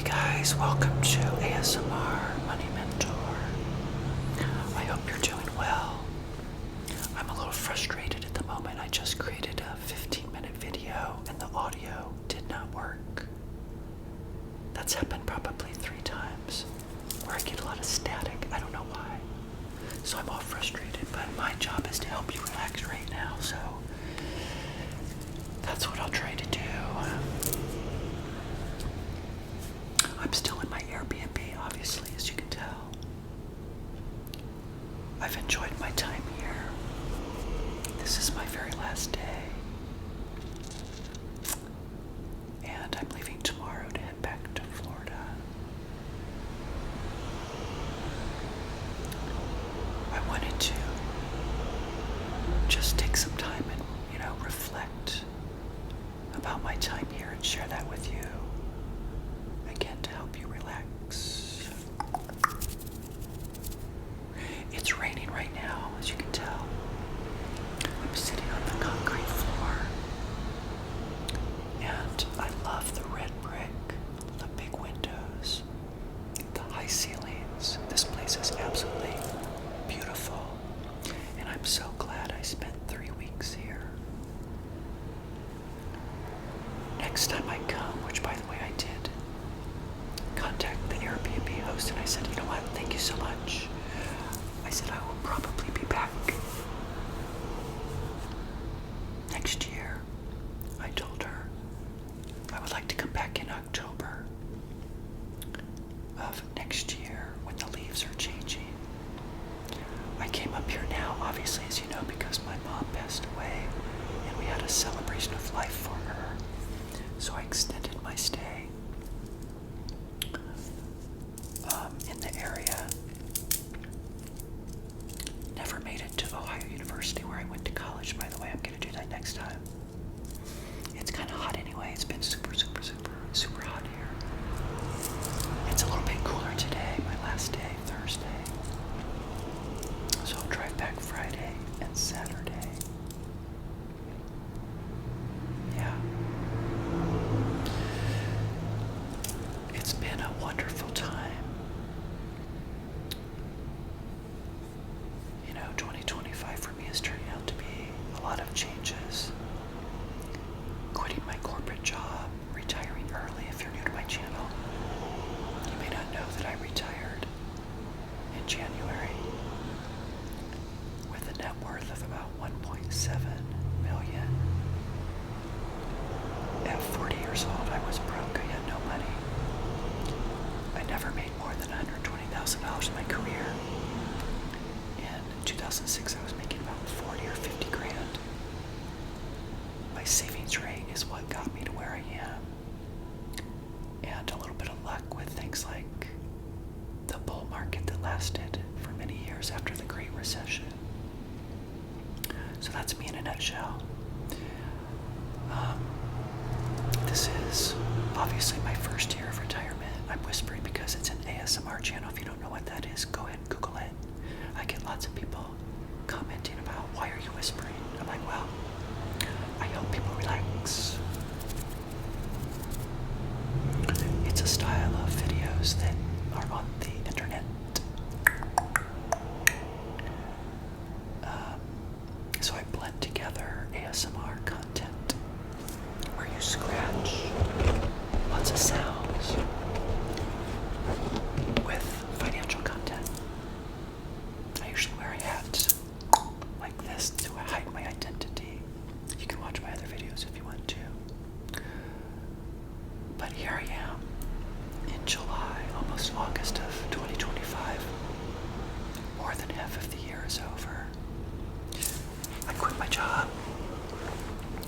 guys, welcome to ASMR Money Mentor. I hope you're doing well. I'm a little frustrated at the moment. I just created a 15-minute video and the audio did not work. That's happened probably 3 times where I get a lot of static. I don't know why. So I'm all frustrated, but my job is to help you relax right now, so that's what I'll try to do. I'm still in my Airbnb, obviously, as you can tell. I've enjoyed my time here. This is my very last day. And I'm leaving tomorrow to head back to Florida. I wanted to just take some time and, reflect about my time here and share that with you. Again, to help you relax. It's raining right now, as you can tell. I'm sitting on the concrete floor. And I love the red brick, the big windows, the high ceilings. This place is absolutely beautiful. And I'm so glad I spent 3 weeks here. Next time I come, which by the way I did, contact the Airbnb host and I said, you know what, thank you so much. I said I will probably be back next year. I told her I would like to come back in October of next year when the leaves are changing. I came up here now, obviously, as you know, because my mom passed away and we had a celebration of life for her. So I extended my stay in the area. Never made it to Ohio University where I went to college, by the way. I'm going to do that next time. It's kind of hot anyway. It's been super hot here. It's a little bit cooler today, my last day, Thursday. So I'll drive back Friday and Saturday. Yeah. It's been a wonderful time. 2025 for me is turning out to be a lot of changes. Quitting my corporate job, retiring early. If you're new to my channel, you may not know that I retired in January with a net worth of about 1.7 million. At 40 years old, I was broke. I had no money. I never made more than $120,000 in my career. In 2006, I was making about 40 or 50 grand. My savings rate is what got me to where I am. And a little bit of luck with things like the bull market that lasted for many years after the Great Recession. So that's me in a nutshell. This is obviously my first year of retirement. I'm whispering because it's an ASMR channel. If you don't know what that is, go ahead and Google it. I get lots of people commenting about, why are you whispering? I'm like, well, I help people relax. It's a style of videos that are on the internet. So I blend together ASMR content where you scratch, lots of sounds, with financial content. I usually wear a hat like this to hide my identity. You can watch my other videos if you want to. But here I am in July, almost August of 2025. More than half of the year is over. I quit my job.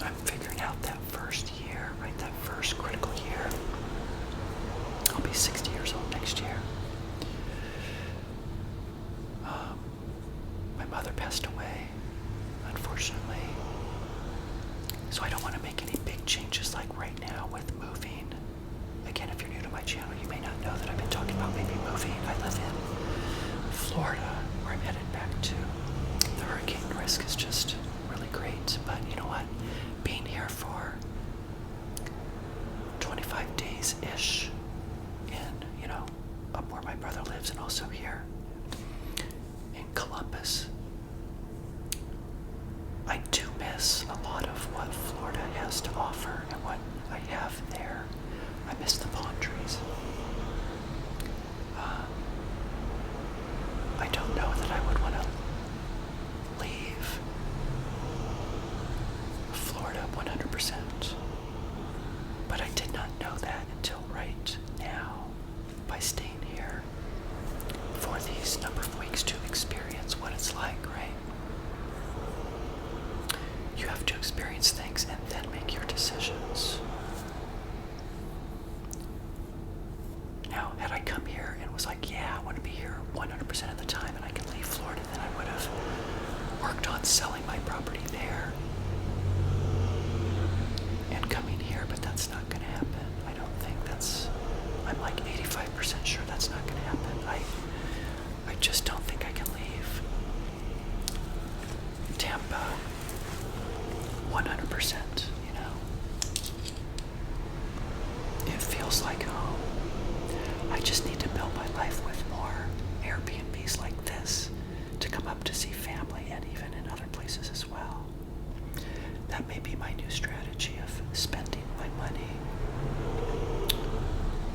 I'm figuring out that first year, right? That first critical year. I'll be 60 years old next year. My mother passed away, unfortunately. So I don't want to make any big changes like right now with moving. Again, if you're new to my channel, you may not know that I've been talking about maybe moving. I live in Florida, where I'm headed back to. The hurricane risk is just really great. But you know what? Being here for 25 days-ish in relatives and also here in Columbus. I do miss a lot of what Florida has to offer and what I have there. I miss the palm trees. I don't know that I would want to leave Florida 100%, but I did not know that until right now by staying here for these number of weeks to experience what it's like, right? You have to experience things and then make your decisions. Now, had I come here and was like, yeah, I want to be here 100% of the time and I can leave Florida, then I would have worked on selling my property there and coming here, but that's not going to happen. I don't think I'm like 85% sure that's not going to happen. I just don't think I can leave Tampa 100%, you know. It feels like home. I just need to build my life with more Airbnbs like this to come up to see family and even in other places as well. That may be my new strategy of spending my money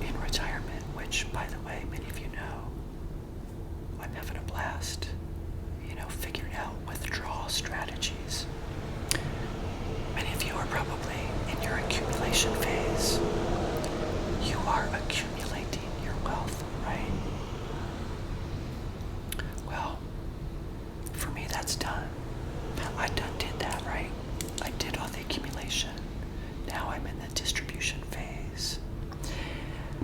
in retirement, which, by the way, many of you know, I'm having a blast, you know, figuring out withdrawal strategies. Many of you are probably in your accumulation phase. You are accumulating your wealth, right? Well, for me, that's done. I did that, right? I did all the accumulation. Now I'm in the distribution phase.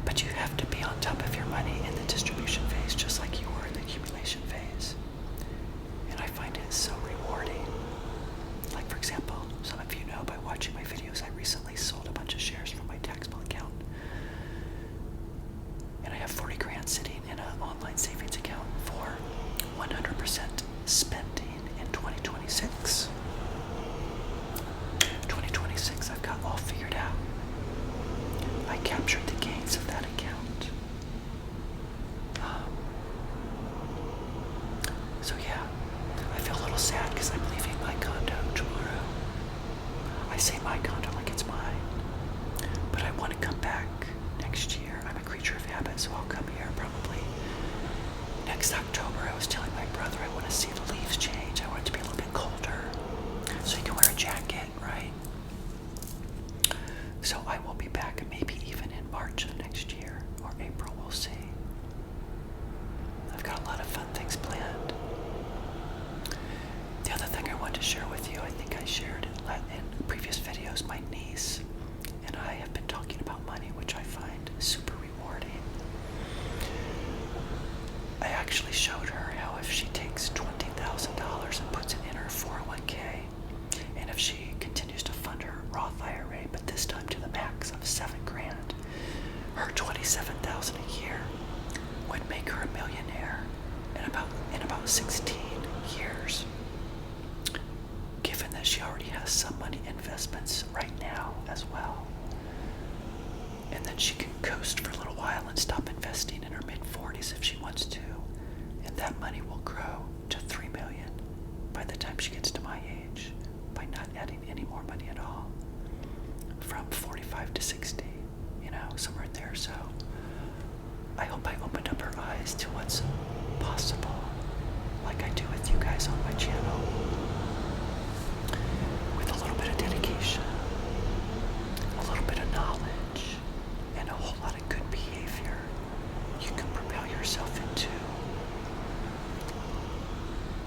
But you have to be on top of your money in the distribution phase, just like you were in the accumulation phase. And I find it so rewarding. Like, for example, some of you know by watching my videos, I recently sold a bunch of shares from my taxable account. And I have 40 grand sitting in an online savings account for 100% spending in 2026. 2026, I've got all figured out. I captured the gains of that account. So yeah, I feel a little sad because I'm leaving my condo tomorrow. I say my condo like it's mine, but I want to come back next year. I'm a creature of habit, so I'll come here probably next October. I was telling my brother I want to see the leaves change. I want it to be a little bit colder, so you can wear a jacket, right? So I will be back maybe even in March of next year, or April, we'll see. I've got a lot of fun things planned. The other thing I wanted to share with you, I think I shared in previous videos, my niece and I have been talking about money, which I find super rewarding. I actually showed her how if she takes $20,000 and puts it in her 401k, and if she continues to fund her Roth IRA, but this time to the max of $7 grand, her $27,000 a year would make her a millionaire in about 16 years. Given that she already has some money investments right now as well. And then she can coast for a little while and stop investing in her mid-40s if she wants to. And that money will grow to $3 million by the time she gets to my age, by not adding any more money at all. From 45 to 60, you know, somewhere in there. So I hope I opened up her eyes to what's possible, like I do with you guys on my channel. With a little bit of dedication, a little bit of knowledge, and a whole lot of good behavior, you can propel yourself into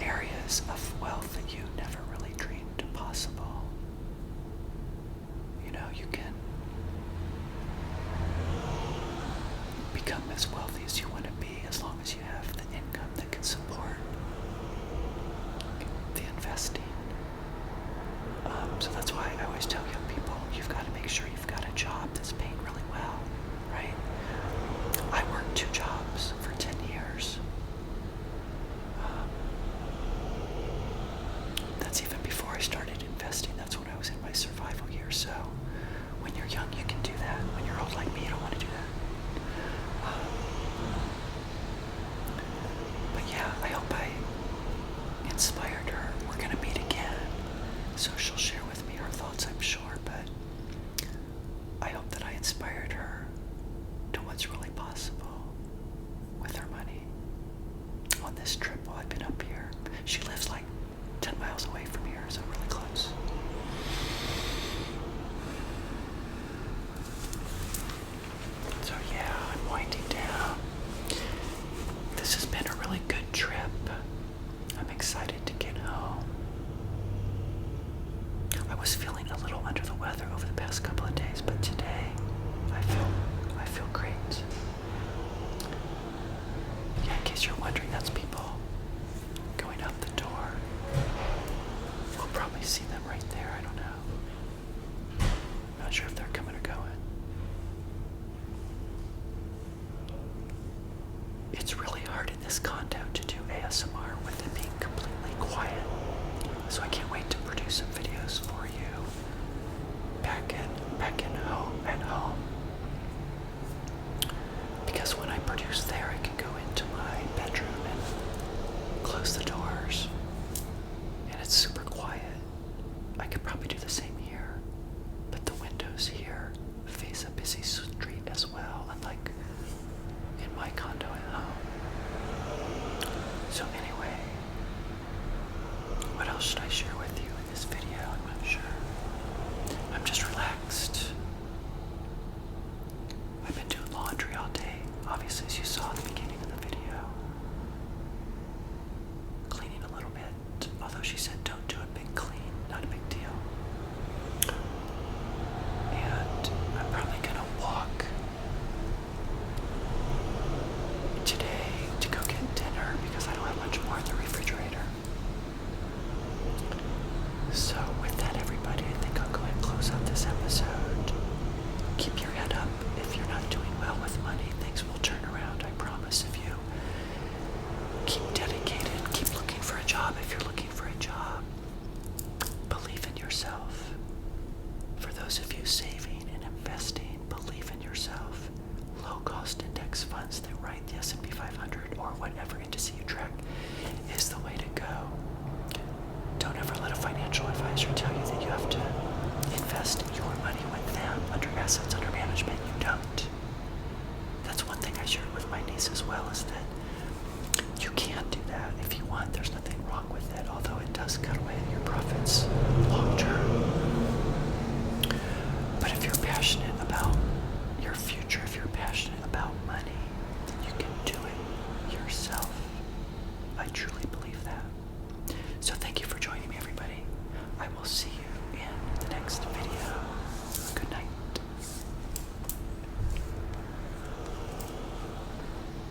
areas of wealth that you never really dreamed possible. You know, you can become as wealthy as you want to be as long as you have the income that can support the investing. So that's why I always tell young people, you've got to make sure you've got a job that's paying really well, right? I worked 2 jobs for 10 years. That's even before I started investing. That's when I was in my survival years. So when you're young, you can do that. When you're old like me, you don't want to do that. inspired her to what's really possible with her money. On this trip while I've been up here, she lives like 10 miles away from here, so really close. So yeah, I'm winding down. This has been a really good trip. I'm excited to get home. I was feeling a little under the weather over the past couple of days, but today I feel great. Yeah, in case you're wondering, that's people going out the door. We'll probably see them right there, I don't know. I'm not sure if they're coming or going. It's really hard in this condo to do ASMR with it being completely quiet. So I can't wait to produce some videos for you back at home. Because when I produce there, I can go into my bedroom and close the doors. And it's super quiet. I could probably do the same here. But the windows here face a busy street as well, unlike in my condo at home. So anyway, what else should I share with you in this video? I'm not sure. I'm just relaxed. I've been doing laundry all day, obviously, as you saw at the beginning of the video. Cleaning a little bit, although she said don't do a big clean, not a big deal. And I'm probably gonna walk today to go get dinner because I don't have much more in the refrigerator. So with that, everybody, I think I'll go ahead and close out this episode. Keep your head up. If you're not doing well with money, things will turn around, I promise. If you keep dedicated, keep looking for a job if you're looking for a job. Believe in yourself. For those of you saving and investing, believe in yourself. Low-cost index funds that ride the S&P 500 or whatever indice you track is the way to go. Don't ever let a financial advisor tell you that you have to invest your money with them under assets under management. You don't. That's one thing I shared with my niece as well, is that you can do that if you want. There's nothing wrong with it, although it does cut away at your profits long term. But if you're passionate about your future, if you're passionate about money, then you can do it yourself. I truly believe that. So thank you for joining me, everybody. I will see you